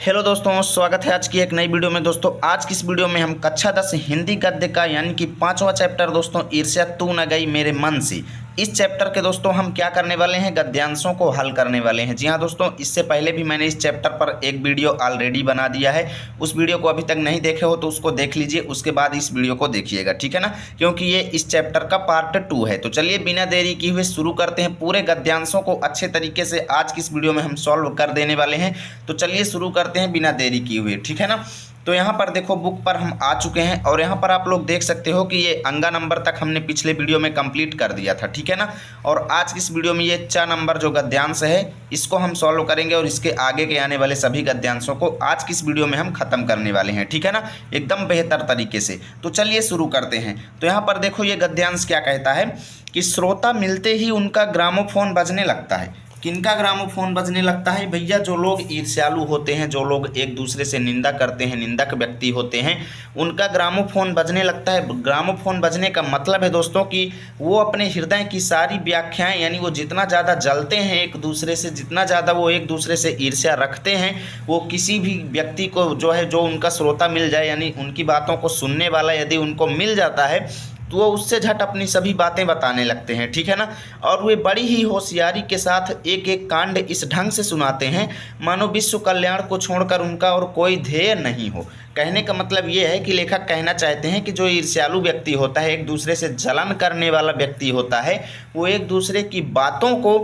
Hello दोस्तों, स्वागत है आज की एक नई वीडियो में। दोस्तों आज की इस वीडियो में हम कक्षा 10 हिंदी गद्य का यानी कि 5वां चैप्टर दोस्तों ईर्ष्या तू न गई मेरे मन से, इस चैप्टर के दोस्तों हम क्या करने वाले हैं, गद्यांशों को हल करने वाले हैं। जी हाँ दोस्तों, इससे पहले भी मैंने इस चैप्टर पर एक वीडियो ऑलरेडी बना दिया है। उस वीडियो को अभी तक नहीं देखे हो तो उसको देख लीजिए, उसके बाद इस वीडियो को देखिएगा, ठीक है ना, क्योंकि ये इस चैप्टर का पार्ट 2 है। तो चलिए बिना देरी किए हुए शुरू करते हैं। पूरे गद्यांशों को अच्छे तरीके से आज की इस वीडियो में हम सॉल्व कर देने वाले हैं। तो चलिए शुरू करते हैं बिना देरी किए हुए, ठीक है ना। तो यहाँ पर देखो बुक पर हम आ चुके हैं और यहाँ पर आप लोग देख सकते हो कि ये अंगा नंबर तक हमने पिछले वीडियो में कंप्लीट कर दिया था, ठीक है ना। और आज की इस वीडियो में ये 4 नंबर जो गद्यांश है इसको हम सॉल्व करेंगे और इसके आगे के आने वाले सभी गद्यांशों को आज की इस वीडियो में हम खत्म करने वाले हैं, ठीक है ना, एकदम बेहतर तरीके से। तो चलिए शुरू करते हैं। तो यहाँ पर देखो ये गद्यांश क्या कहता है कि श्रोता मिलते ही उनका ग्रामोफोन बजने लगता है। किनका ग्रामोफोन बजने लगता है भैया? जो लोग ईर्ष्यालु होते हैं, जो लोग एक दूसरे से निंदा करते हैं, निंदक व्यक्ति होते हैं, उनका ग्रामोफोन बजने लगता है। ग्रामोफोन बजने का मतलब है दोस्तों कि वो अपने हृदय की सारी व्याख्याएं, यानी वो जितना ज़्यादा जलते हैं एक दूसरे से, जितना ज़्यादा वो एक दूसरे से ईर्ष्या रखते हैं, वो किसी भी व्यक्ति को जो उनका श्रोता मिल जाए, यानी उनकी बातों को सुनने वाला यदि उनको मिल जाता है तो वो उससे झट अपनी सभी बातें बताने लगते हैं, ठीक है ना। और वे बड़ी ही होशियारी के साथ एक एक कांड इस ढंग से सुनाते हैं मानो विश्व कल्याण को छोड़कर उनका और कोई ध्येय नहीं हो। कहने का मतलब ये है कि लेखक कहना चाहते हैं कि जो ईर्ष्यालु व्यक्ति होता है, एक दूसरे से जलन करने वाला व्यक्ति होता है, वो एक दूसरे की बातों को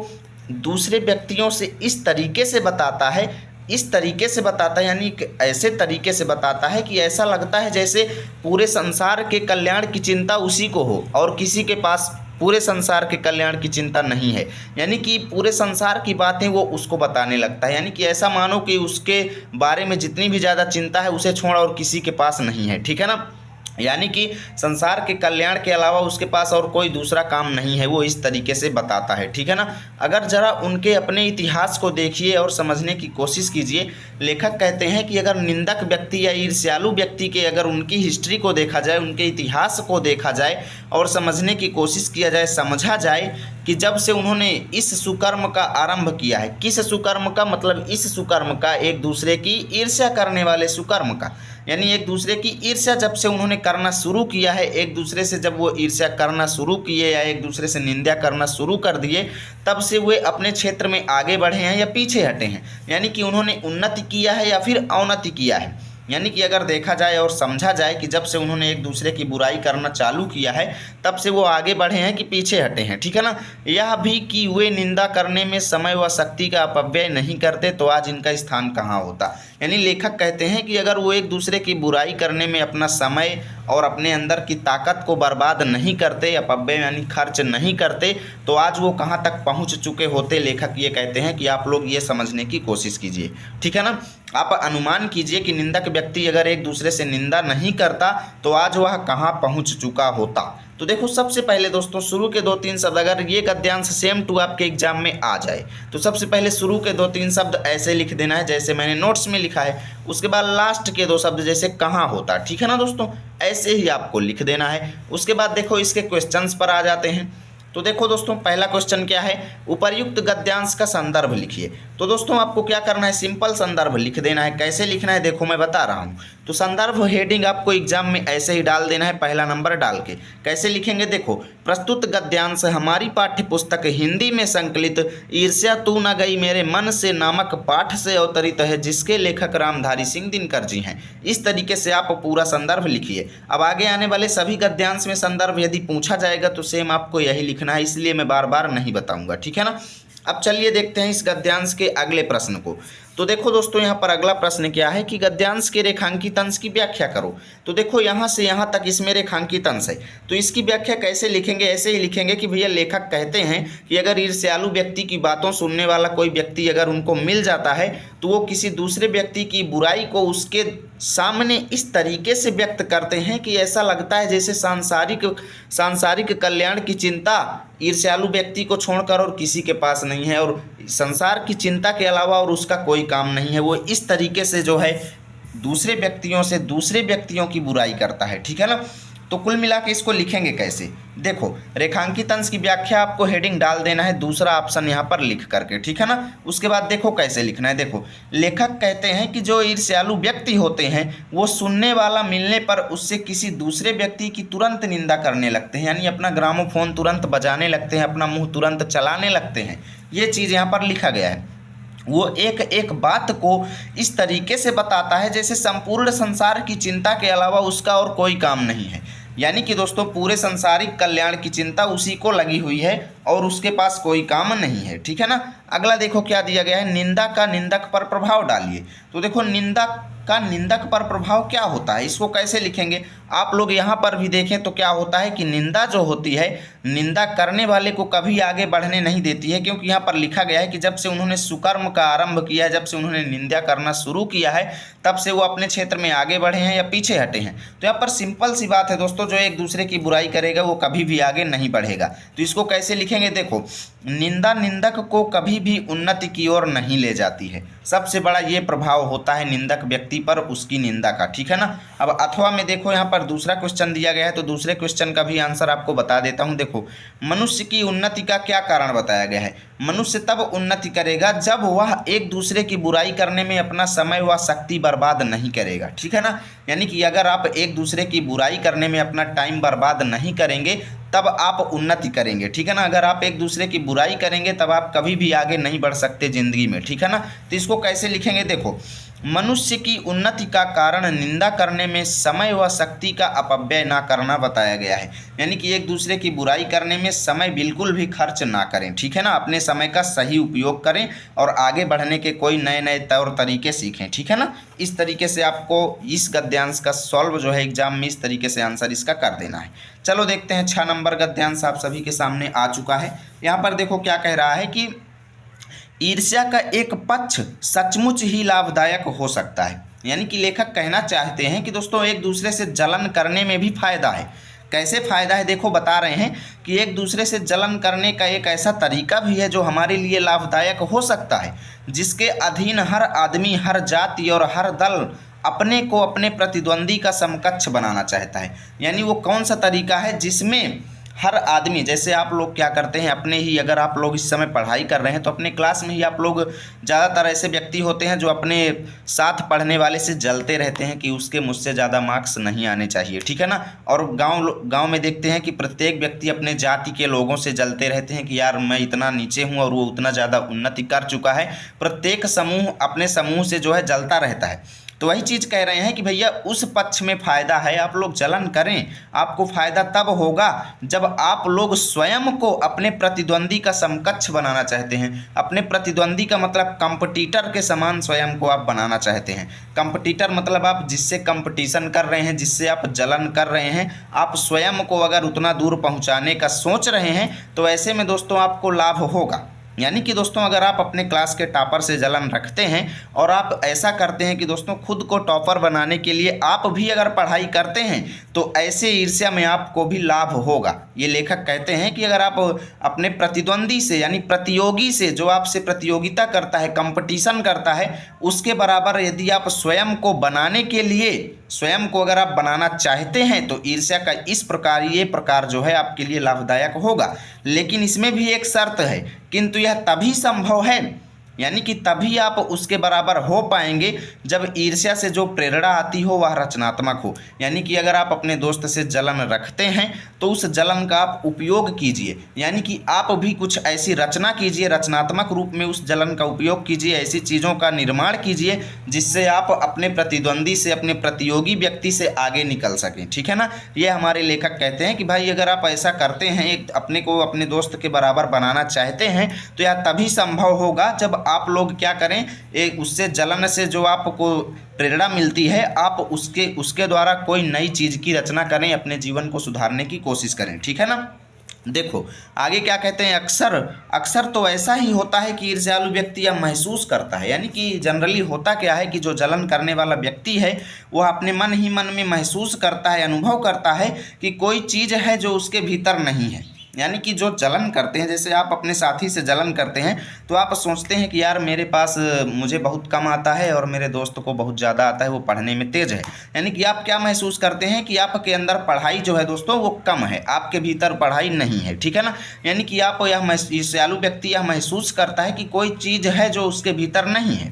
दूसरे व्यक्तियों से इस तरीके से बताता है, इस तरीके से बताता है, यानी ऐसे तरीके से बताता है कि ऐसा लगता है जैसे पूरे संसार के कल्याण की चिंता उसी को हो और किसी के पास पूरे संसार के कल्याण की चिंता नहीं है। यानी कि पूरे संसार की बातें वो उसको बताने लगता है, यानी कि ऐसा मानो कि उसके बारे में जितनी भी ज़्यादा चिंता है उसे छोड़ और किसी के पास नहीं है, ठीक है ना। यानी कि संसार के कल्याण के अलावा उसके पास और कोई दूसरा काम नहीं है, वो इस तरीके से बताता है, ठीक है ना। अगर जरा उनके अपने इतिहास को देखिए और समझने की कोशिश कीजिए। लेखक कहते हैं कि अगर निंदक व्यक्ति या ईर्ष्यालु व्यक्ति के अगर उनकी हिस्ट्री को देखा जाए, उनके इतिहास को देखा जाए और समझने की कोशिश किया जाए, समझा जाए कि जब से उन्होंने इस सुकर्म का आरंभ किया है, किस सुकर्म का मतलब इस सुकर्म का, एक दूसरे की ईर्ष्या करने वाले सुकर्म का, यानी एक दूसरे की ईर्ष्या जब से उन्होंने करना शुरू किया है, एक दूसरे से जब वो ईर्ष्या करना शुरू किए या एक दूसरे से निंदा करना शुरू कर दिए, तब से वे अपने क्षेत्र में आगे बढ़े हैं या पीछे हटे हैं। यानी कि उन्होंने उन्नति किया है या फिर अवनति किया है। यानी कि अगर देखा जाए और समझा जाए कि जब से उन्होंने एक दूसरे की बुराई करना चालू किया है तब से वो आगे बढ़े हैं कि पीछे हटे हैं, ठीक है ना। यह भी कि वे निंदा करने में समय व शक्ति का अपव्यय नहीं करते तो आज इनका स्थान कहाँ होता। यानी लेखक कहते हैं कि अगर वो एक दूसरे की बुराई करने में अपना समय और अपने अंदर की ताकत को बर्बाद नहीं करते, अपव्यय यानी खर्च नहीं करते, तो आज वो कहाँ तक पहुँच चुके होते। लेखक ये कहते हैं कि आप लोग ये समझने की कोशिश कीजिए, ठीक है ना। आप अनुमान कीजिए कि निंदक व्यक्ति अगर एक दूसरे से निंदा नहीं करता तो आज वह कहाँ पहुँच चुका होता। तो देखो सबसे पहले दोस्तों शुरू के 2-3 शब्द, अगर ये गद्यांश सेम टू आपके एग्जाम में आ जाए तो सबसे पहले शुरू के 2-3 शब्द ऐसे लिख देना है जैसे मैंने नोट्स में लिखा है। उसके बाद लास्ट के 2 शब्द जैसे कहाँ होता, ठीक है ना दोस्तों, ऐसे ही आपको लिख देना है। उसके बाद देखो इसके क्वेश्चंस पर आ जाते हैं। तो देखो दोस्तों पहला क्वेश्चन क्या है, उपर्युक्त गद्यांश का संदर्भ लिखिए। तो दोस्तों आपको क्या करना है, सिंपल संदर्भ लिख देना है। कैसे लिखना है देखो मैं बता रहा हूँ। तो संदर्भ हेडिंग आपको एग्जाम में ऐसे ही डाल देना है, पहला नंबर डाल के। कैसे लिखेंगे देखो, प्रस्तुत गद्यांश हमारी पाठ्य पुस्तक हिंदी में संकलित ईर्ष्या तू न गई मेरे मन से नामक पाठ से अवतरित है, जिसके लेखक रामधारी सिंह दिनकर जी हैं। इस तरीके से आप पूरा संदर्भ लिखिए। अब आगे आने वाले सभी गद्यांश में संदर्भ यदि पूछा जाएगा तो सेम आपको यही लिखना है, इसलिए मैं बार बार नहीं बताऊंगा, ठीक है ना। अब चलिए देखते हैं इस गद्यांश के अगले प्रश्न को। तो देखो दोस्तों यहाँ पर अगला प्रश्न क्या है कि गद्यांश के रेखांकित अंश की व्याख्या करो। तो देखो यहाँ से यहाँ तक इसमें रेखांकित अंश है, तो इसकी व्याख्या कैसे लिखेंगे, ऐसे ही लिखेंगे कि भैया लेखक कहते हैं कि अगर ईर्ष्यालु व्यक्ति की बातों सुनने वाला कोई व्यक्ति अगर उनको मिल जाता है तो वो किसी दूसरे व्यक्ति की बुराई को उसके सामने इस तरीके से व्यक्त करते हैं कि ऐसा लगता है जैसे सांसारिक कल्याण की चिंता ईर्ष्यालु व्यक्ति को छोड़कर और किसी के पास नहीं है, और संसार की चिंता के अलावा और उसका कोई काम नहीं है। वो इस तरीके से जो है दूसरे व्यक्तियों से दूसरे व्यक्तियों की बुराई करता है, ठीक है ना। तो कुल मिला के इसको लिखेंगे कैसे, देखो रेखांकित अंश की व्याख्या आपको हेडिंग डाल देना है दूसरा ऑप्शन यहाँ पर लिख करके, ठीक है ना। उसके बाद देखो कैसे लिखना है। देखो लेखक कहते हैं कि जो ईर्ष्यालु व्यक्ति होते हैं वो सुनने वाला मिलने पर उससे किसी दूसरे व्यक्ति की तुरंत निंदा करने लगते हैं, यानी अपना ग्रामोफोन तुरंत बजाने लगते हैं, अपना मुंह तुरंत चलाने लगते हैं। ये चीज़ यहाँ पर लिखा गया है। वो एक एक बात को इस तरीके से बताता है जैसे संपूर्ण संसार की चिंता के अलावा उसका और कोई काम नहीं है, यानी कि दोस्तों पूरे संसारिक कल्याण की चिंता उसी को लगी हुई है और उसके पास कोई काम नहीं है, ठीक है ना। अगला देखो क्या दिया गया है, निंदा का निंदक पर प्रभाव डालिए। तो देखो निंदा का निंदक पर प्रभाव क्या होता है, इसको कैसे लिखेंगे। आप लोग यहाँ पर भी देखें तो क्या होता है कि निंदा जो होती है निंदा करने वाले को कभी आगे बढ़ने नहीं देती है, क्योंकि यहाँ पर लिखा गया है कि जब से उन्होंने सुकर्म का आरंभ किया है, जब से उन्होंने निंदा करना शुरू किया है, तब से वो अपने क्षेत्र में आगे बढ़े हैं या पीछे हटे हैं। तो यहाँ पर सिंपल सी बात है दोस्तों, जो एक दूसरे की बुराई करेगा वो कभी भी आगे नहीं बढ़ेगा। तो इसको कैसे लिखेंगे, देखो निंदा निंदक को कभी भी उन्नति की ओर नहीं ले जाती है। सबसे बड़ा ये प्रभाव होता है निंदक व्यक्ति पर उसकी निंदा का, ठीक है ना। अब अथवा में देखो यहाँ पर दूसरा क्वेश्चन दिया गया है, तो दूसरे क्वेश्चन का भी आंसर आपको बता देता हूँ। देखो मनुष्य की उन्नति का क्या कारण बताया गया है। मनुष्य तब उन्नति करेगा जब वह एक दूसरे की बुराई करने में अपना समय व शक्ति बर्बाद नहीं करेगा, ठीक है ना। यानी कि अगर आप एक दूसरे की बुराई करने में अपना टाइम बर्बाद नहीं करेंगे तब आप उन्नति करेंगे, ठीक है ना। अगर आप एक दूसरे की बुराई करेंगे तब आप कभी भी आगे नहीं बढ़ सकते ज़िंदगी में, ठीक है ना। तो इसको कैसे लिखेंगे, देखो मनुष्य की उन्नति का कारण निंदा करने में समय व शक्ति का अपव्यय ना करना बताया गया है, यानी कि एक दूसरे की बुराई करने में समय बिल्कुल भी खर्च ना करें, ठीक है ना। अपने समय का सही उपयोग करें और आगे बढ़ने के कोई नए नए तौर तरीके सीखें, ठीक है ना। इस तरीके से आपको इस गद्यांश का सॉल्व जो है एग्जाम में इस तरीके से आंसर इसका कर देना है। चलो देखते हैं 6 नंबर गद्यांश आप सभी के सामने आ चुका है। यहाँ पर देखो क्या कह रहा है कि ईर्ष्या का एक पक्ष सचमुच ही लाभदायक हो सकता है, यानी कि लेखक कहना चाहते हैं कि दोस्तों एक दूसरे से जलन करने में भी फायदा है। कैसे फायदा है, देखो बता रहे हैं कि एक दूसरे से जलन करने का एक ऐसा तरीका भी है जो हमारे लिए लाभदायक हो सकता है, जिसके अधीन हर आदमी, हर जाति और हर दल अपने को अपने प्रतिद्वंदी का समकक्ष बनाना चाहता है। यानी वो कौन सा तरीका है जिसमें हर आदमी, जैसे आप लोग क्या करते हैं अपने ही, अगर आप लोग इस समय पढ़ाई कर रहे हैं तो अपने क्लास में ही आप लोग ज़्यादातर ऐसे व्यक्ति होते हैं जो अपने साथ पढ़ने वाले से जलते रहते हैं कि उसके मुझसे ज़्यादा मार्क्स नहीं आने चाहिए, ठीक है ना। और गांव में देखते हैं कि प्रत्येक व्यक्ति अपने जाति के लोगों से जलते रहते हैं कि यार मैं इतना नीचे हूँ और वो उतना ज़्यादा उन्नति कर चुका है। प्रत्येक समूह अपने समूह से जो है जलता रहता है। तो वही चीज़ कह रहे हैं कि भैया उस पक्ष में फ़ायदा है, आप लोग जलन करें, आपको फ़ायदा तब होगा जब आप लोग स्वयं को अपने प्रतिद्वंदी का समकक्ष बनाना चाहते हैं। अपने प्रतिद्वंदी का मतलब कंपटीटर के समान स्वयं को आप बनाना चाहते हैं। कंपटीटर मतलब आप जिससे कंपटीशन कर रहे हैं, जिससे आप जलन कर रहे हैं, आप स्वयं को अगर उतना दूर पहुँचाने का सोच रहे हैं तो ऐसे में दोस्तों आपको लाभ होगा। यानी कि दोस्तों अगर आप अपने क्लास के टॉपर से जलन रखते हैं और आप ऐसा करते हैं कि दोस्तों खुद को टॉपर बनाने के लिए आप भी अगर पढ़ाई करते हैं तो ऐसे ईर्ष्या में आपको भी लाभ होगा। ये लेखक कहते हैं कि अगर आप अपने प्रतिद्वंदी से, यानी प्रतियोगी से, जो आपसे प्रतियोगिता करता है, कंपटीशन करता है, उसके बराबर यदि आप स्वयं को बनाने के लिए, स्वयं को अगर आप बनाना चाहते हैं तो ईर्ष्या का इस प्रकार, ये प्रकार जो है आपके लिए लाभदायक होगा। लेकिन इसमें भी एक शर्त है, किंतु यह तभी संभव है, यानी कि तभी आप उसके बराबर हो पाएंगे जब ईर्ष्या से जो प्रेरणा आती हो वह रचनात्मक हो। यानी कि अगर आप अपने दोस्त से जलन रखते हैं तो उस जलन का आप उपयोग कीजिए, यानी कि आप भी कुछ ऐसी रचना कीजिए, रचनात्मक रूप में उस जलन का उपयोग कीजिए, ऐसी चीज़ों का निर्माण कीजिए जिससे आप अपने प्रतिद्वंदी से, अपने प्रतियोगी व्यक्ति से आगे निकल सकें, ठीक है ना। ये हमारे लेखक कहते हैं कि भाई अगर आप ऐसा करते हैं, एक अपने को अपने दोस्त के बराबर बनाना चाहते हैं तो यह तभी संभव होगा जब आप लोग क्या करें, एक उससे जलन से जो आपको प्रेरणा मिलती है आप उसके द्वारा कोई नई चीज़ की रचना करें, अपने जीवन को सुधारने की कोशिश करें, ठीक है ना। देखो आगे क्या कहते हैं, अक्सर तो ऐसा ही होता है कि ईर्ष्यालु व्यक्ति यह महसूस करता है, यानी कि जनरली होता क्या है कि जो जलन करने वाला व्यक्ति है वह अपने मन ही मन में महसूस करता है, अनुभव करता है कि कोई चीज़ है जो उसके भीतर नहीं है, यानी कि जो जलन करते हैं, जैसे आप अपने साथी से जलन करते हैं तो आप सोचते हैं कि यार मेरे पास मुझे बहुत कम आता है और मेरे दोस्त को बहुत ज़्यादा आता है, वो पढ़ने में तेज है। यानी कि आप क्या महसूस करते हैं कि आपके अंदर पढ़ाई जो है दोस्तों वो कम है, आपके भीतर पढ़ाई नहीं है, ठीक है ना। यानी कि आप ईर्ष्यालु व्यक्ति यह महसूस करता है कि कोई चीज़ है जो उसके भीतर नहीं है,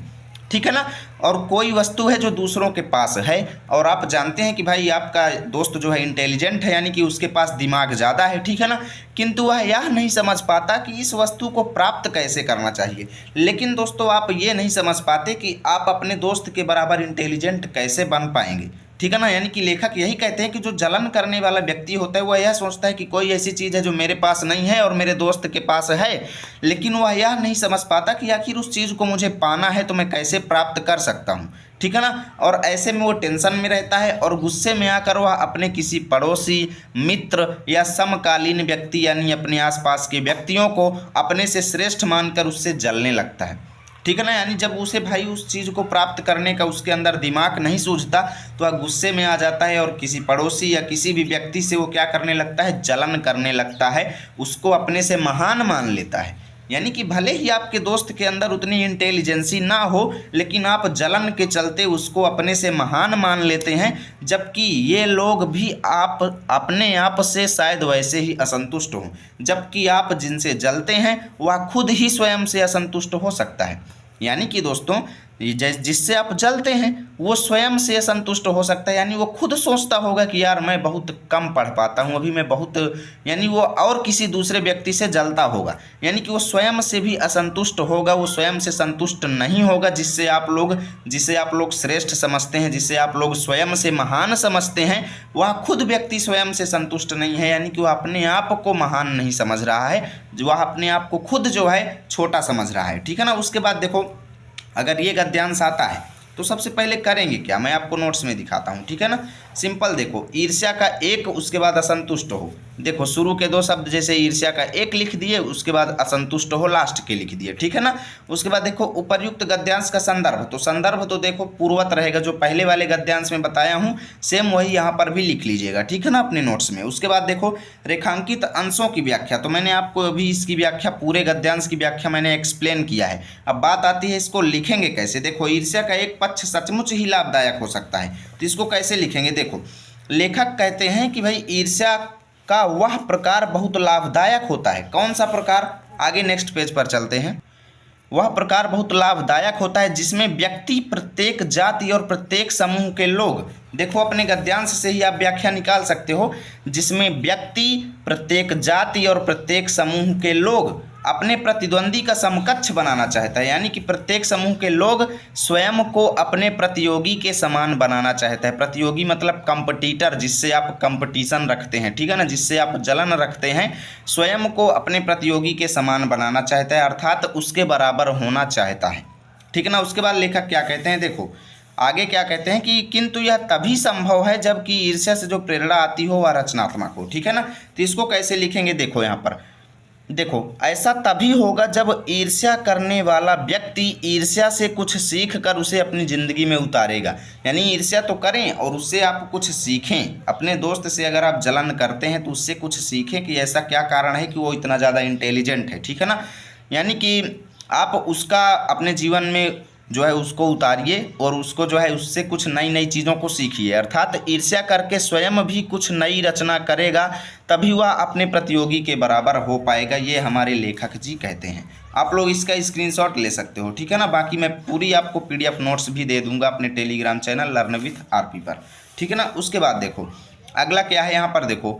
ठीक है ना, और कोई वस्तु है जो दूसरों के पास है। और आप जानते हैं कि भाई आपका दोस्त जो है इंटेलिजेंट है, यानी कि उसके पास दिमाग ज़्यादा है, ठीक है ना, किंतु वह यह नहीं समझ पाता कि इस वस्तु को प्राप्त कैसे करना चाहिए। लेकिन दोस्तों आप ये नहीं समझ पाते कि आप अपने दोस्त के बराबर इंटेलिजेंट कैसे बन पाएंगे, ठीक है ना। यानी कि लेखक यही कहते हैं कि जो जलन करने वाला व्यक्ति होता है वह यह सोचता है कि कोई ऐसी चीज़ है जो मेरे पास नहीं है और मेरे दोस्त के पास है, लेकिन वह यह नहीं समझ पाता कि आखिर उस चीज़ को मुझे पाना है तो मैं कैसे प्राप्त कर सकता हूँ, ठीक है ना। और ऐसे में वो टेंशन में रहता है और गुस्से में आकर वह अपने किसी पड़ोसी, मित्र या समकालीन व्यक्ति यानी अपने आसपास के व्यक्तियों को अपने से श्रेष्ठ मानकर उससे जलने लगता है, ठीक है ना। यानी जब उसे भाई उस चीज़ को प्राप्त करने का उसके अंदर दिमाग नहीं सूझता तो वह गुस्से में आ जाता है और किसी पड़ोसी या किसी भी व्यक्ति से वो क्या करने लगता है, जलन करने लगता है, उसको अपने से महान मान लेता है। यानी कि भले ही आपके दोस्त के अंदर उतनी इंटेलिजेंसी ना हो, लेकिन आप जलन के चलते उसको अपने से महान मान लेते हैं, जबकि ये लोग भी आप अपने आप से शायद वैसे ही असंतुष्ट हों, जबकि आप जिनसे जलते हैं वह खुद ही स्वयं से असंतुष्ट हो सकता है। यानी कि दोस्तों जिससे आप जलते हैं वो स्वयं से असंतुष्ट हो सकता है, यानी वो खुद सोचता होगा कि यार मैं बहुत कम पढ़ पाता हूँ अभी, मैं बहुत, यानी वो और किसी दूसरे व्यक्ति से जलता होगा, यानी कि वो स्वयं से भी असंतुष्ट होगा, वो स्वयं से संतुष्ट नहीं होगा। जिसे आप लोग श्रेष्ठ समझते हैं, जिसे आप लोग स्वयं से महान समझते हैं, वह खुद व्यक्ति स्वयं से संतुष्ट नहीं है, यानी कि वह अपने आप को महान नहीं समझ रहा है, वह अपने आप को खुद जो है छोटा समझ रहा है, ठीक है ना। उसके बाद देखो अगर ये गद्यांश आता है तो सबसे पहले करेंगे क्या, मैं आपको नोट्स में दिखाता हूँ, ठीक है ना। सिंपल देखो, ईर्ष्या का एक, उसके बाद असंतुष्ट हो। देखो शुरू के दो शब्द जैसे ईर्ष्या का एक लिख दिए, उसके बाद असंतुष्ट हो लास्ट के लिख दिए, ठीक है ना। उसके बाद देखो उपर्युक्त गद्यांश का संदर्भ, तो संदर्भ तो देखो पूर्वत रहेगा, जो पहले वाले गद्यांश में बताया हूँ सेम वही यहाँ पर भी लिख लीजिएगा, ठीक है ना, अपने नोट्स में। उसके बाद देखो रेखांकित अंशों की व्याख्या, तो मैंने आपको अभी इसकी व्याख्या, पूरे गद्यांश की व्याख्या मैंने एक्सप्लेन किया है। अब बात आती है इसको लिखेंगे कैसे। देखो ईर्ष्या का एक पक्ष सचमुच ही लाभदायक हो सकता है, तो इसको कैसे लिखेंगे। देखो लेखक कहते हैं कि भाई ईर्ष्या का वह प्रकार बहुत लाभदायक होता है। कौन सा प्रकार, आगे नेक्स्ट पेज पर चलते हैं। वह प्रकार बहुत लाभदायक होता है जिसमें व्यक्ति, प्रत्येक जाति और प्रत्येक समूह के लोग, देखो अपने गद्यांश से ही आप व्याख्या निकाल सकते हो, जिसमें व्यक्ति, प्रत्येक जाति और प्रत्येक समूह के लोग अपने प्रतिद्वंदी का समकक्ष बनाना चाहता है, यानी कि प्रत्येक समूह के लोग स्वयं को अपने प्रतियोगी के समान बनाना चाहता है। प्रतियोगी मतलब कंपटीटर, जिससे आप कंपटीशन रखते हैं, ठीक है ना, जिससे आप जलन रखते हैं, स्वयं को अपने प्रतियोगी के समान बनाना चाहता है, अर्थात उसके बराबर होना चाहता है, ठीक है ना। उसके बाद लेखक क्या कहते हैं, देखो आगे क्या कहते हैं कि किंतु यह तभी संभव है जबकि ईर्ष्या से जो प्रेरणा आती हो वह रचनात्मक हो, ठीक है ना। तो इसको कैसे लिखेंगे, देखो यहाँ पर देखो ऐसा तभी होगा जब ईर्ष्या करने वाला व्यक्ति ईर्ष्या से कुछ सीख कर उसे अपनी ज़िंदगी में उतारेगा। यानी ईर्ष्या तो करें और उससे आप कुछ सीखें। अपने दोस्त से अगर आप जलन करते हैं तो उससे कुछ सीखें कि ऐसा क्या कारण है कि वो इतना ज़्यादा इंटेलिजेंट है, ठीक है ना। यानी कि आप उसका अपने जीवन में जो है उसको उतारिए और उसको जो है उससे कुछ नई नई चीज़ों को सीखिए, अर्थात ईर्ष्या करके स्वयं भी कुछ नई रचना करेगा, तभी वह अपने प्रतियोगी के बराबर हो पाएगा। ये हमारे लेखक जी कहते हैं। आप लोग इसका स्क्रीनशॉट ले सकते हो, ठीक है ना। बाकी मैं पूरी आपको PDF नोट्स भी दे दूंगा अपने Telegram channel learn with RP पर, ठीक है ना। उसके बाद देखो अगला क्या है, यहाँ पर देखो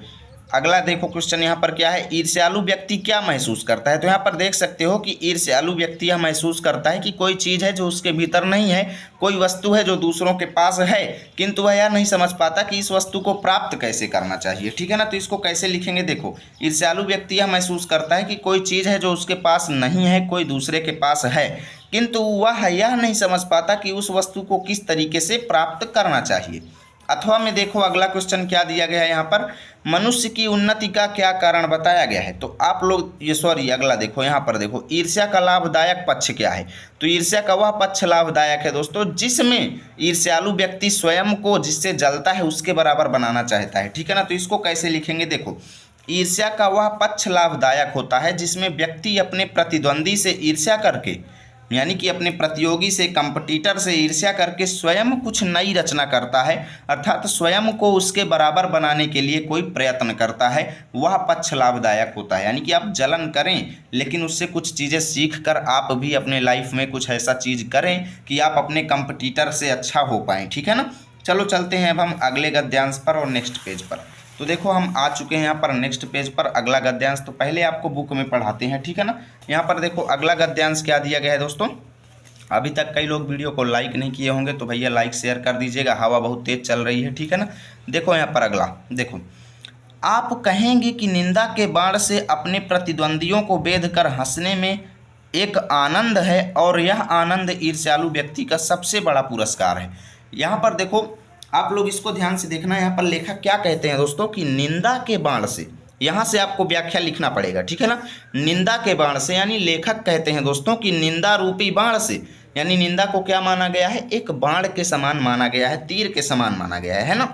अगला देखो क्वेश्चन यहाँ पर क्या है, ईर्ष्यालु व्यक्ति क्या महसूस करता है। तो यहाँ पर देख सकते हो कि ईर्ष्यालु व्यक्ति यह महसूस करता है कि कोई चीज़ है जो उसके भीतर नहीं है, कोई वस्तु है जो दूसरों के पास है, किंतु वह यह नहीं समझ पाता कि इस वस्तु को प्राप्त कैसे करना चाहिए, ठीक है ना। तो इसको कैसे लिखेंगे, देखो ईर्ष्यालु व्यक्ति यह महसूस करता है कि कोई चीज़ है जो उसके पास नहीं है, कोई दूसरे के पास है, किंतु वह यह नहीं समझ पाता कि उस वस्तु को किस तरीके से प्राप्त करना चाहिए। अथवा में देखो अगला क्वेश्चन क्या दिया गया है, यहाँ पर मनुष्य की उन्नति का क्या कारण बताया गया है। तो आप लोग अगला देखो, यहाँ पर देखो ईर्ष्या का लाभदायक पक्ष क्या है। तो ईर्ष्या का वह पक्ष लाभदायक है दोस्तों जिसमें ईर्ष्यालु व्यक्ति स्वयं को जिससे जलता है उसके बराबर बनाना चाहता है, ठीक है ना। तो इसको कैसे लिखेंगे, देखो ईर्ष्या का वह पक्ष लाभदायक होता है जिसमें व्यक्ति अपने प्रतिद्वंदी से ईर्ष्या करके, यानी कि अपने प्रतियोगी से, कंपटीटर से ईर्ष्या करके स्वयं कुछ नई रचना करता है, अर्थात स्वयं को उसके बराबर बनाने के लिए कोई प्रयत्न करता है, वह पक्ष लाभदायक होता है। यानी कि आप जलन करें लेकिन उससे कुछ चीज़ें सीख कर आप भी अपने लाइफ में कुछ ऐसा चीज़ करें कि आप अपने कंपटीटर से अच्छा हो पाएँ, ठीक है ना। चलो चलते हैं अब हम अगले गद्यांश पर और नेक्स्ट पेज पर। तो देखो हम आ चुके हैं यहाँ पर नेक्स्ट पेज पर, अगला गद्यांश तो पहले आपको बुक में पढ़ाते हैं, ठीक है ना। यहाँ पर देखो अगला गद्यांश क्या दिया गया है दोस्तों। अभी तक कई लोग वीडियो को लाइक नहीं किए होंगे तो भैया लाइक शेयर कर दीजिएगा, हवा बहुत तेज चल रही है, ठीक है ना। देखो यहाँ पर अगला देखो, आप कहेंगे कि निंदा के बाण से अपने प्रतिद्वंदियों को बेध कर हंसने में एक आनंद है और यह आनंद ईर्ष्यालु व्यक्ति का सबसे बड़ा पुरस्कार है। यहाँ पर देखो आप लोग इसको ध्यान से देखना, यहाँ पर लेखक क्या कहते हैं दोस्तों कि निंदा के बाण से, यहाँ से आपको व्याख्या लिखना पड़ेगा, ठीक है ना। निंदा के बाण से यानी लेखक कहते हैं दोस्तों कि निंदा रूपी बाण से, यानी निंदा को क्या माना गया है, एक बाण के समान माना गया है, तीर के समान माना गया है ना।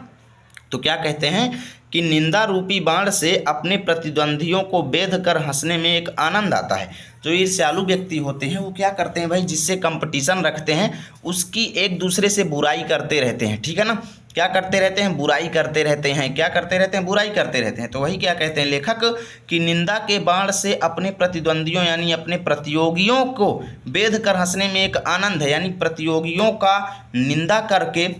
तो क्या कहते हैं कि निंदा रूपी बाण से अपने प्रतिद्वंदियों को बेध कर हंसने में एक आनंद आता है। जो ईर्ष्यालु व्यक्ति होते हैं वो क्या करते हैं भाई, जिससे कंपटीशन रखते हैं उसकी एक दूसरे से बुराई करते रहते हैं, ठीक है ना। क्या करते रहते हैं, बुराई करते रहते हैं, क्या करते रहते हैं, बुराई करते रहते हैं। तो वही क्या कहते हैं लेखक कि निंदा के बाण से अपने प्रतिद्वंदियों यानी अपने प्रतियोगियों को बेध कर हंसने में एक आनंद है, यानी प्रतियोगियों का निंदा करके,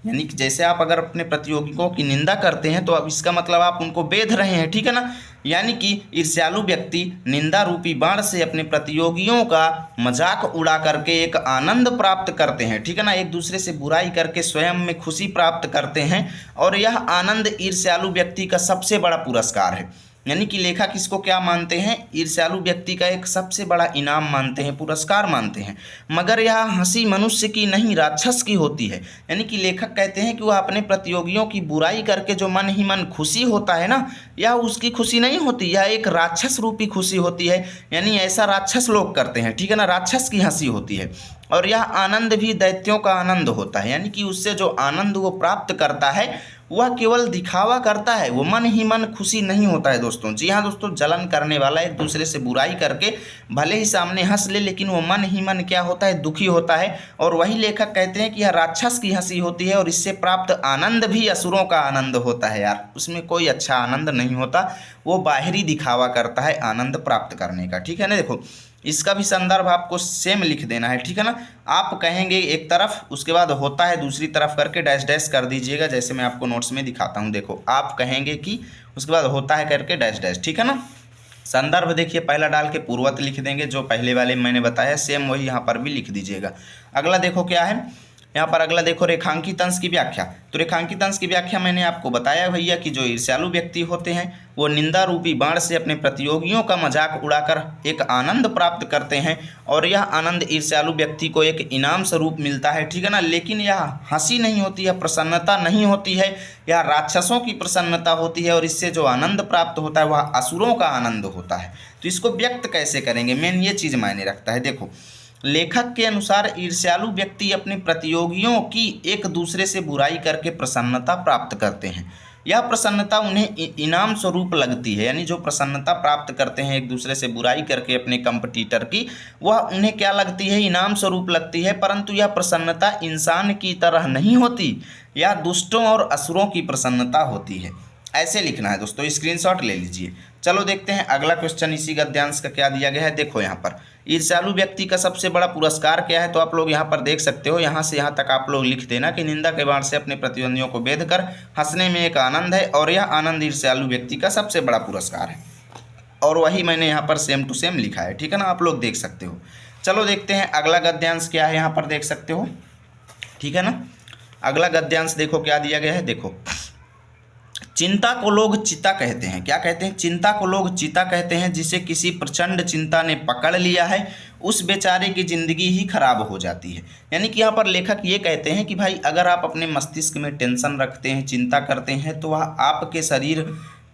यानी कि जैसे आप अगर अपने प्रतियोगियों की निंदा करते हैं तो अब इसका मतलब आप उनको बेध रहे हैं, ठीक है ना। यानी कि ईर्ष्यालु व्यक्ति निंदा रूपी बाण से अपने प्रतियोगियों का मजाक उड़ा करके एक आनंद प्राप्त करते हैं, ठीक है ना। एक दूसरे से बुराई करके स्वयं में खुशी प्राप्त करते हैं और यह आनंद ईर्ष्यालु व्यक्ति का सबसे बड़ा पुरस्कार है। यानी कि लेखक इसको क्या मानते हैं, ईर्ष्यालु व्यक्ति का एक सबसे बड़ा इनाम मानते हैं, पुरस्कार मानते हैं। मगर यह हंसी मनुष्य की नहीं राक्षस की होती है। यानी कि लेखक कहते हैं कि वह अपने प्रतियोगियों की बुराई करके जो मन ही मन खुशी होता है ना, यह उसकी खुशी नहीं होती, यह एक राक्षस रूपी खुशी होती है। यानी ऐसा राक्षस लोग करते हैं, ठीक है ना, राक्षस की हंसी होती है। और यह आनंद भी दैत्यों का आनंद होता है। यानी कि उससे जो आनंद वो प्राप्त करता है वह केवल दिखावा करता है, वो मन ही मन खुशी नहीं होता है दोस्तों। जी हाँ दोस्तों, जलन करने वाला एक दूसरे से बुराई करके भले ही सामने हंस ले लेकिन वो मन ही मन क्या होता है, दुखी होता है। और वही लेखक कहते हैं कि यह राक्षस की हंसी होती है और इससे प्राप्त आनंद भी असुरों का आनंद होता है। यार उसमें कोई अच्छा आनंद नहीं होता, वो बाहरी दिखावा करता है आनंद प्राप्त करने का, ठीक है ना। देखो इसका भी संदर्भ आपको सेम लिख देना है, ठीक है ना। आप कहेंगे एक तरफ, उसके बाद होता है दूसरी तरफ करके डैश डैश कर दीजिएगा, जैसे मैं आपको नोट्स में दिखाता हूँ। देखो आप कहेंगे कि, उसके बाद होता है करके डैश डैश, ठीक है ना। संदर्भ देखिए पहला डाल के पूर्वत लिख देंगे, जो पहले वाले मैंने बताया सेम वही यहाँ पर भी लिख दीजिएगा। अगला देखो क्या है यहाँ पर, अगला देखो रेखांकित अंश की व्याख्या। तो रेखांकित अंश की व्याख्या मैंने आपको बताया भैया कि जो ईर्ष्यालु व्यक्ति होते हैं वो निंदा रूपी बाण से अपने प्रतियोगियों का मजाक उड़ाकर एक आनंद प्राप्त करते हैं और यह आनंद ईर्ष्यालु व्यक्ति को एक इनाम स्वरूप मिलता है, ठीक है ना। लेकिन यह हंसी नहीं होती है, प्रसन्नता नहीं होती है, यह राक्षसों की प्रसन्नता होती है और इससे जो आनंद प्राप्त होता है वह असुरों का आनंद होता है। तो इसको व्यक्त कैसे करेंगे, मेन ये चीज़ मायने रखता है। देखो लेखक के अनुसार ईर्ष्यालु व्यक्ति अपने प्रतियोगियों की एक दूसरे से बुराई करके प्रसन्नता प्राप्त करते हैं। यह प्रसन्नता उन्हें इनाम स्वरूप लगती है, यानी जो प्रसन्नता प्राप्त करते हैं एक दूसरे से बुराई करके अपने कंपटीटर की, वह उन्हें क्या लगती है, इनाम स्वरूप लगती है। परंतु यह प्रसन्नता इंसान की तरह नहीं होती, यह दुष्टों और असुरों की प्रसन्नता होती है। ऐसे लिखना है दोस्तों, स्क्रीनशॉट ले लीजिए। चलो देखते हैं अगला क्वेश्चन इसी गद्यांश का क्या दिया गया है। देखो यहाँ पर ईर्ष्यालु व्यक्ति का सबसे बड़ा पुरस्कार क्या है, तो आप लोग यहाँ पर देख सकते हो, यहाँ से यहाँ तक आप लोग लिख देना कि निंदा के बाण से अपने प्रतिद्वंदियों को बेध कर हंसने में एक आनंद है और यह आनंद ईर्ष्यालु व्यक्ति का सबसे बड़ा पुरस्कार है। और वही मैंने यहाँ पर सेम टू सेम लिखा है, ठीक है ना, आप लोग देख सकते हो। चलो देखते हैं अगला गद्यांश क्या है, यहाँ पर देख सकते हो, ठीक है ना। अगला गद्यांश देखो क्या दिया गया है। देखो चिंता को लोग चिता कहते हैं। क्या कहते हैं, चिंता को लोग चिता कहते हैं। जिसे किसी प्रचंड चिंता ने पकड़ लिया है उस बेचारे की ज़िंदगी ही खराब हो जाती है। यानी कि यहाँ पर लेखक ये कहते हैं कि भाई अगर आप अपने मस्तिष्क में टेंशन रखते हैं, चिंता करते हैं, तो वह आपके शरीर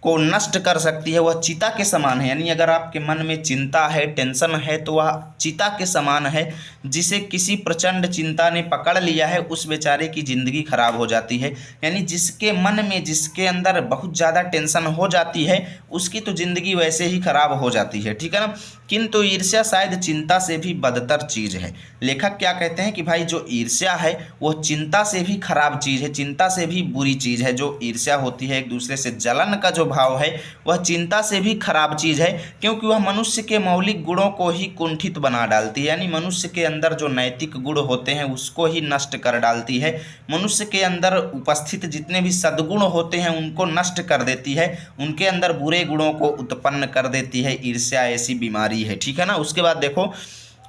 को नष्ट कर सकती है, वह चिता के समान है। यानी अगर आपके मन में चिंता है, टेंशन है, तो वह चिता के समान है, जिसे किसी प्रचंड चिंता ने पकड़ लिया है, उस बेचारे की ज़िंदगी खराब हो जाती है। यानी जिसके मन में, जिसके अंदर बहुत ज़्यादा टेंशन हो जाती है, उसकी तो ज़िंदगी वैसे ही खराब हो जाती है, ठीक है ना। किंतु ईर्ष्या शायद चिंता से भी बदतर चीज़ है। लेखक क्या कहते हैं कि भाई जो ईर्ष्या है वो चिंता से भी खराब चीज़ है, चिंता से भी बुरी चीज़ है। जो ईर्ष्या होती है, एक दूसरे से जलन का जो भाव है, वह चिंता से भी खराब चीज़ है, क्योंकि वह मनुष्य के मौलिक गुणों को ही कुंठित बना डालती है। यानी मनुष्य के अंदर जो नैतिक गुण होते हैं उसको ही नष्ट कर डालती है। मनुष्य के अंदर उपस्थित जितने भी सद्गुण होते हैं उनको नष्ट कर देती है, उनके अंदर बुरे गुणों को उत्पन्न कर देती है। ईर्ष्या ऐसी बीमारी है, ठीक है ना। उसके बाद देखो,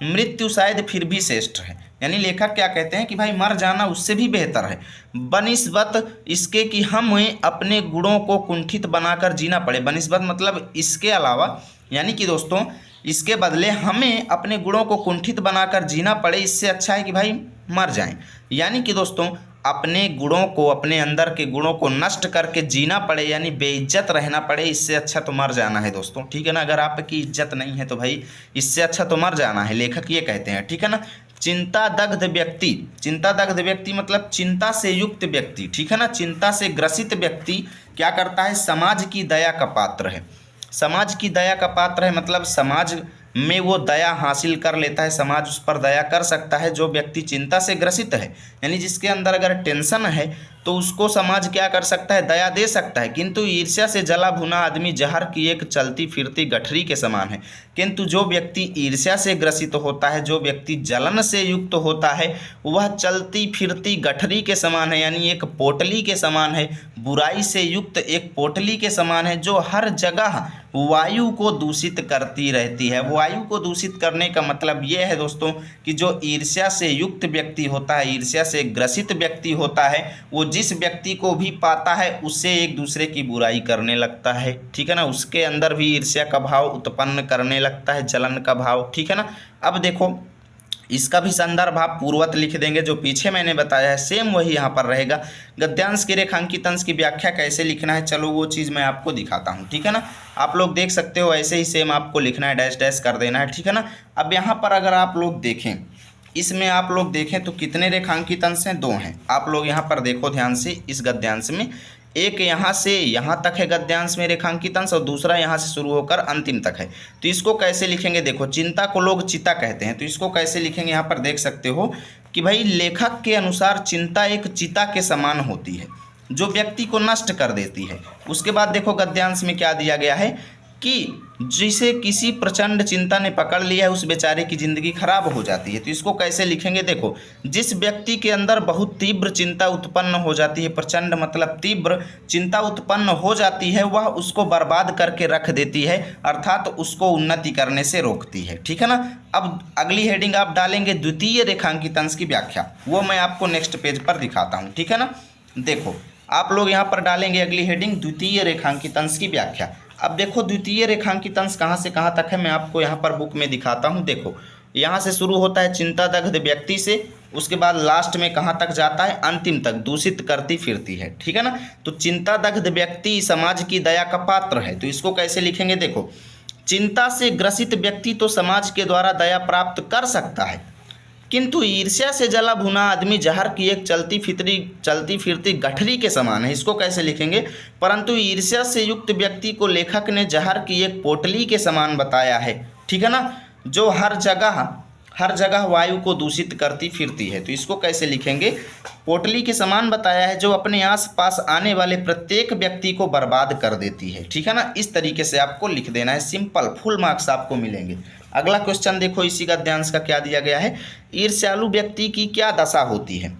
मृत्यु शायद फिर भी श्रेष्ठ है। यानी लेखक क्या कहते हैं कि भाई मर जाना उससे भी बेहतर है, बनिस्बत इसके कि हमें अपने गुणों को कुंठित बनाकर जीना पड़े। बनिस्बत मतलब इसके अलावा, यानी कि दोस्तों इसके बदले हमें अपने गुणों को कुंठित बनाकर जीना पड़े, इससे अच्छा है कि भाई मर जाएं। यानी कि दोस्तों अपने गुणों को, अपने अंदर के गुणों को नष्ट करके जीना पड़े, यानी बेइज्जत रहना पड़े, इससे अच्छा तो मर जाना है दोस्तों, ठीक है ना। अगर आपकी इज्जत नहीं है तो भाई इससे अच्छा तो मर जाना है, लेखक ये कहते हैं, ठीक है ना। चिंता दग्ध व्यक्ति, चिंता दग्ध व्यक्ति मतलब चिंता से युक्त व्यक्ति, ठीक है ना। चिंता से ग्रसित व्यक्ति क्या करता है, समाज की दया का पात्र है। समाज की दया का पात्र है मतलब समाज में वो दया हासिल कर लेता है, समाज उस पर दया कर सकता है। जो व्यक्ति चिंता से ग्रसित है, यानी जिसके अंदर अगर टेंशन है तो उसको समाज क्या कर सकता है, दया दे सकता है। किंतु ईर्ष्या से जला भुना आदमी जहर की एक चलती फिरती गठरी के समान है। किंतु जो व्यक्ति ईर्ष्या से ग्रसित होता है, जो व्यक्ति जलन से युक्त होता है, वह चलती फिरती गठरी के समान है, यानी एक पोटली के समान है, बुराई से युक्त एक पोटली के समान है, जो हर जगह वायु को दूषित करती रहती है। वायु को दूषित करने का मतलब ये है दोस्तों कि जो ईर्ष्या से युक्त व्यक्ति होता है, ईर्ष्या से ग्रसित व्यक्ति होता है, वो जिस व्यक्ति को भी पाता है उससे एक दूसरे की बुराई करने लगता है, ठीक है ना। उसके अंदर भी ईर्ष्या का भाव उत्पन्न करने लगता है, जलन का भाव, ठीक है ना। अब देखो इसका भी संदर्भ आप पूर्वत लिख देंगे, जो पीछे मैंने बताया है सेम वही यहाँ पर रहेगा। गद्यांश के रेखांकित अंश की व्याख्या कैसे लिखना है, चलो वो चीज़ मैं आपको दिखाता हूँ, ठीक है ना। आप लोग देख सकते हो ऐसे ही सेम आपको लिखना है, डैश डैश कर देना है, ठीक है ना। अब यहाँ पर अगर आप लोग देखें, इसमें आप लोग देखें तो कितने रेखांकित अंश हैं, 2 हैं। आप लोग यहाँ पर देखो ध्यान से, इस गद्यांश में एक यहाँ से यहाँ तक है गद्यांश में रेखांकित अंश, और दूसरा यहाँ से शुरू होकर अंतिम तक है। तो इसको कैसे लिखेंगे, देखो चिंता को लोग चिता कहते हैं, तो इसको कैसे लिखेंगे, यहाँ पर देख सकते हो कि भाई लेखक के अनुसार चिंता एक चिता के समान होती है, जो व्यक्ति को नष्ट कर देती है। उसके बाद देखो गद्यांश में क्या दिया गया है कि जिसे किसी प्रचंड चिंता ने पकड़ लिया है, उस बेचारे की ज़िंदगी खराब हो जाती है। तो इसको कैसे लिखेंगे, देखो जिस व्यक्ति के अंदर बहुत तीव्र चिंता उत्पन्न हो जाती है, प्रचंड मतलब तीव्र चिंता उत्पन्न हो जाती है, वह उसको बर्बाद करके रख देती है, अर्थात उसको उन्नति करने से रोकती है, ठीक है ना। अब अगली हेडिंग आप डालेंगे द्वितीय रेखांकित अंश की व्याख्या, वो मैं आपको नेक्स्ट पेज पर दिखाता हूँ, ठीक है ना। देखो आप लोग यहाँ पर डालेंगे अगली हेडिंग द्वितीय रेखांकित अंश की व्याख्या। अब देखो द्वितीय रेखांकित अंश कहाँ से कहाँ तक है, मैं आपको यहाँ पर बुक में दिखाता हूँ। देखो यहाँ से शुरू होता है चिंता दग्ध व्यक्ति से, उसके बाद लास्ट में कहाँ तक जाता है, अंतिम तक, दूषित करती फिरती है, ठीक है ना। तो चिंता दग्ध व्यक्ति समाज की दया का पात्र है, तो इसको कैसे लिखेंगे, देखो चिंता से ग्रसित व्यक्ति तो समाज के द्वारा दया प्राप्त कर सकता है, किंतु ईर्ष्या से जला भुना आदमी जहर की एक चलती फिरती गठरी के समान है। इसको कैसे लिखेंगे, परंतु ईर्ष्या से युक्त व्यक्ति को लेखक ने जहर की एक पोटली के समान बताया है, ठीक है ना, जो हर जगह वायु को दूषित करती फिरती है। तो इसको कैसे लिखेंगे, पोटली के समान बताया है, जो अपने आसपास आने वाले प्रत्येक व्यक्ति को बर्बाद कर देती है, ठीक है ना। इस तरीके से आपको लिख देना है, सिंपल, फुल मार्क्स आपको मिलेंगे। अगला क्वेश्चन देखो इसी गद्यांश का क्या दिया गया है, ईर्ष्यालु व्यक्ति की क्या दशा होती है।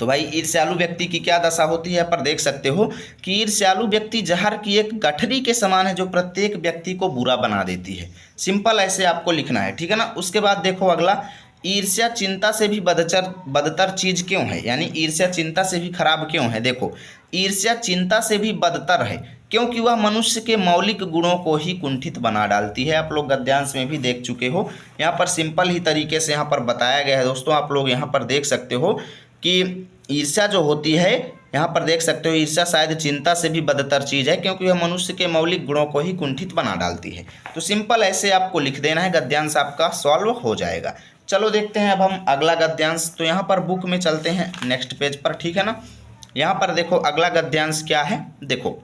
तो भाई ईर्ष्यालु व्यक्ति की क्या दशा होती है, पर देख सकते हो कि ईर्ष्यालु व्यक्ति जहर की एक गठरी के समान है, जो प्रत्येक व्यक्ति को बुरा बना देती है। सिंपल ऐसे आपको लिखना है, ठीक है ना। उसके बाद देखो अगला, ईर्ष्या चिंता से भी बदतर चीज क्यों है, यानी ईर्ष्या चिंता से भी खराब क्यों है। देखो ईर्ष्या चिंता से भी बदतर है क्योंकि वह मनुष्य के मौलिक गुणों को ही कुंठित बना डालती है। आप लोग गद्यांश में भी देख चुके हो, यहाँ पर सिंपल ही तरीके से यहाँ पर बताया गया है दोस्तों। आप लोग यहाँ पर देख सकते हो कि ईर्ष्या जो होती है यहाँ पर देख सकते हो ईर्ष्या शायद चिंता से भी बदतर चीज़ है, क्योंकि यह मनुष्य के मौलिक गुणों को ही कुंठित बना डालती है। तो सिंपल ऐसे आपको लिख देना है, गद्यांश आपका सॉल्व हो जाएगा। चलो देखते हैं अब हम अगला गद्यांश। तो यहाँ पर बुक में चलते हैं नेक्स्ट पेज पर, ठीक है ना। यहाँ पर देखो अगला गद्यांश क्या है, देखो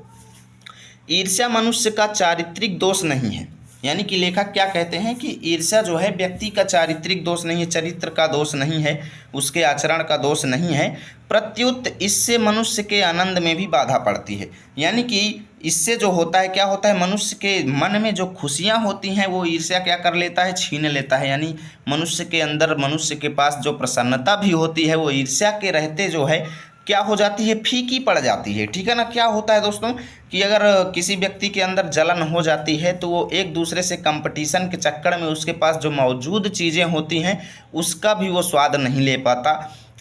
ईर्ष्या मनुष्य का चारित्रिक दोष नहीं है। यानी कि लेखक क्या कहते हैं कि ईर्ष्या जो है व्यक्ति का चारित्रिक दोष नहीं है, चरित्र का दोष नहीं है, उसके आचरण का दोष नहीं है, प्रत्युत इससे मनुष्य के आनंद में भी बाधा पड़ती है। यानी कि इससे जो होता है, क्या होता है, मनुष्य के मन में जो खुशियाँ होती हैं वो ईर्ष्या क्या कर लेता है, छीन लेता है। यानी मनुष्य के अंदर, मनुष्य के पास जो प्रसन्नता भी होती है वो ईर्ष्या के रहते जो है क्या हो जाती है, फीकी पड़ जाती है, ठीक है ना। क्या होता है दोस्तों कि अगर किसी व्यक्ति के अंदर जलन हो जाती है तो वो एक दूसरे से कंपटीशन के चक्कर में उसके पास जो मौजूद चीज़ें होती हैं उसका भी वो स्वाद नहीं ले पाता।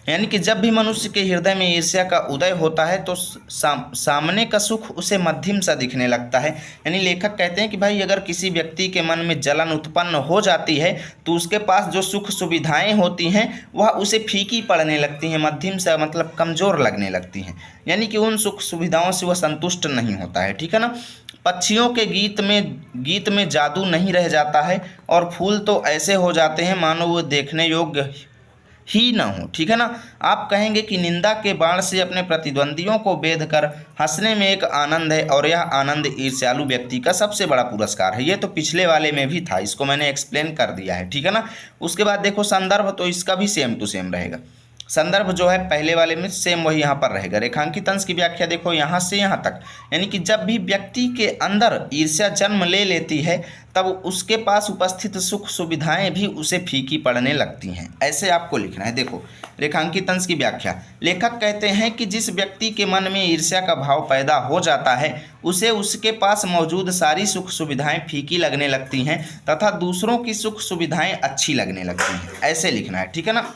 यानी कि जब भी मनुष्य के हृदय में ईर्ष्या का उदय होता है तो सामने का सुख उसे मध्यम सा दिखने लगता है। यानी लेखक कहते हैं कि भाई अगर किसी व्यक्ति के मन में जलन उत्पन्न हो जाती है तो उसके पास जो सुख सुविधाएं होती हैं वह उसे फीकी पड़ने लगती हैं, मध्यम सा मतलब कमज़ोर लगने लगती हैं। यानी कि उन सुख सुविधाओं से वह संतुष्ट नहीं होता है, ठीक है ना। पक्षियों के गीत में जादू नहीं रह जाता है और फूल तो ऐसे हो जाते हैं मानो वो देखने योग्य ही ना हो, ठीक है ना। आप कहेंगे कि निंदा के बाण से अपने प्रतिद्वंदियों को बेध कर हंसने में एक आनंद है और यह आनंद ईर्ष्यालु व्यक्ति का सबसे बड़ा पुरस्कार है। ये तो पिछले वाले में भी था, इसको मैंने एक्सप्लेन कर दिया है, ठीक है ना। उसके बाद देखो संदर्भ, तो इसका भी सेम टू सेम रहेगा। संदर्भ जो है पहले वाले में सेम वही यहाँ पर रहेगा। रेखांकित अंश की व्याख्या देखो यहाँ से यहाँ तक, यानी कि जब भी व्यक्ति के अंदर ईर्ष्या जन्म ले लेती है तब उसके पास उपस्थित सुख सुविधाएं भी उसे फीकी पड़ने लगती हैं। ऐसे आपको लिखना है। देखो रेखांकित अंश की व्याख्या, लेखक कहते हैं कि जिस व्यक्ति के मन में ईर्ष्या का भाव पैदा हो जाता है उसे उसके पास मौजूद सारी सुख सुविधाएं फीकी लगने लगती हैं तथा दूसरों की सुख सुविधाएं अच्छी लगने लगती हैं। ऐसे लिखना है, ठीक है ना।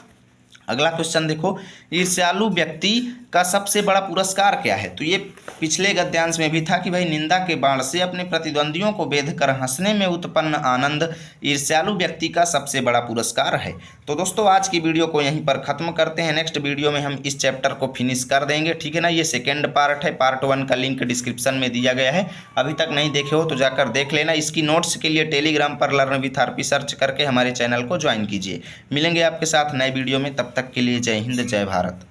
अगला क्वेश्चन देखो, ईर्ष्यालु व्यक्ति का सबसे बड़ा पुरस्कार क्या है। तो ये पिछले गद्यांश में भी था कि भाई निंदा के बाण से अपने प्रतिद्वंदियों को बेध कर हंसने में उत्पन्न आनंद ईर्ष्यालु व्यक्ति का सबसे बड़ा पुरस्कार है। तो दोस्तों आज की वीडियो को यहीं पर ख़त्म करते हैं। नेक्स्ट वीडियो में हम इस चैप्टर को फिनिश कर देंगे, ठीक है ना। ये सेकेंड पार्ट है, पार्ट 1 का लिंक डिस्क्रिप्शन में दिया गया है, अभी तक नहीं देखे हो तो जाकर देख लेना। इसकी नोट्स के लिए टेलीग्राम पर लर्न विथ आरपी सर्च करके हमारे चैनल को ज्वाइन कीजिए। मिलेंगे आपके साथ नए वीडियो में, तब तक के लिए जय हिंद जय भारत।